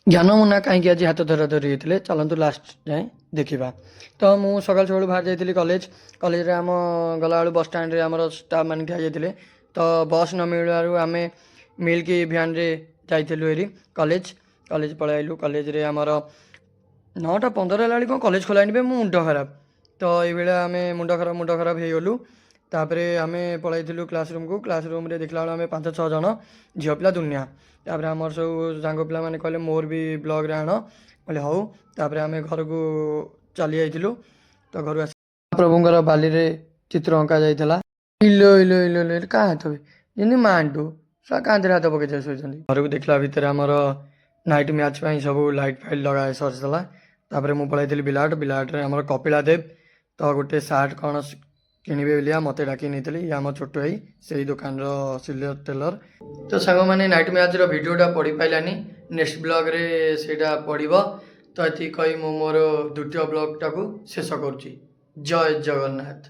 ଜ୍ଞାନ ମୁନା କାହିଁକି ଆଜି ହାତ ଧରାଧରି ହେଇଥିଲେ ଚାଲନ୍ତୁ ଲାଷ୍ଟ ଯାଏଁ ଦେଖିବା। ତ ମୁଁ ସକାଳୁ ସକାଳୁ ବାହାରି ଯାଇଥିଲି କଲେଜ। କଲେଜରେ ଆମ ଗଲାବେଳୁ ବସ୍ ଷ୍ଟାଣ୍ଡରେ ଆମର ଷ୍ଟାଫ୍ ମାନେ ଠିଆ ଯାଇଥିଲେ। ତ ବସ୍ ନ ମିଳିବାରୁ ଆମେ ମିଲ୍କି ଭ୍ୟାନ୍ରେ ଯାଇଥିଲୁ ହେରି କଲେଜ। କଲେଜ ପଳେଇ ଆଇଲୁ। କଲେଜରେ ଆମର 9ଟା 15 ହେଲା କ'ଣ କଲେଜ ଖୋଲାଇନି ବେ, ମୋ ମୁଣ୍ଡ ଖରାପ। ତ ଏଇଭଳିଆ ଆମେ ମୁଣ୍ଡ ଖରାପ ହେଇଗଲୁ। ତାପରେ ଆମେ ପଳାଇଥିଲୁ କ୍ଲାସ୍ ରୁମ୍କୁ। କ୍ଲାସ୍ ରୁମ୍ରେ ଦେଖିଲା ବେଳକୁ ଆମେ 5-6 ଜଣ ଝିଅ ପିଲା ଦୁନିଆ। ତାପରେ ଆମର ସବୁ ସାଙ୍ଗ ପିଲାମାନେ କହିଲେ ମୋର ବି ବ୍ଲଗ୍ରେ ଆଣ, କହିଲେ ହଉ। ତାପରେ ଆମେ ଘରକୁ ଚାଲି ଯାଇଥିଲୁ। ତ ଘରୁ ଆସି ପ୍ରଭୁଙ୍କର ବାଲିରେ ଚିତ୍ର ଅଙ୍କା ଯାଇଥିଲା। ଇଲୋ ଇଲୋ ଇଲୋ ଇଲୋ କାହା ହାତ ବେ, ଯେମିତି ମାଣ୍ଡୁ କାନ୍ଧରେ ହାତ ପକେଇ ଶୋଇଛନ୍ତି। ଘରକୁ ଦେଖିଲା ଭିତରେ ଆମର ନାଇଟ୍ ମ୍ୟାଚ୍ ପାଇଁ ସବୁ ଲାଇଟ୍ ଫାଇଟ୍ ଲଗା ସରିଥିଲା। ତାପରେ ମୁଁ ପଳାଇଥିଲି ବିଲାଟରେ ଆମର କପିଳା ଦେବ ତ ଗୋଟେ ସାର୍ଟ କ'ଣ କିଣିବେ ବୋଲି ମୋତେ ଡାକି ନେଇଥିଲି। ଇଏ ଆମ ଛୋଟ ଭାଇ, ସେଇ ଦୋକାନର ସିଲର ଟେଲର। ତ ସାଙ୍ଗମାନେ ନାଇଟ୍ ମ୍ୟାଚ୍ର ଭିଡ଼ିଓଟା ପଡ଼ିପାରିଲାନି, ନେକ୍ସଟ ବ୍ଲଗ୍ରେ ସେଇଟା ପଡ଼ିବ। ତ ଏତିକି କହି ମୁଁ ମୋର ଦ୍ୱିତୀୟ ବ୍ଲଗ୍ଟାକୁ ଶେଷ କରୁଛି। ଜୟ ଜଗନ୍ନାଥ।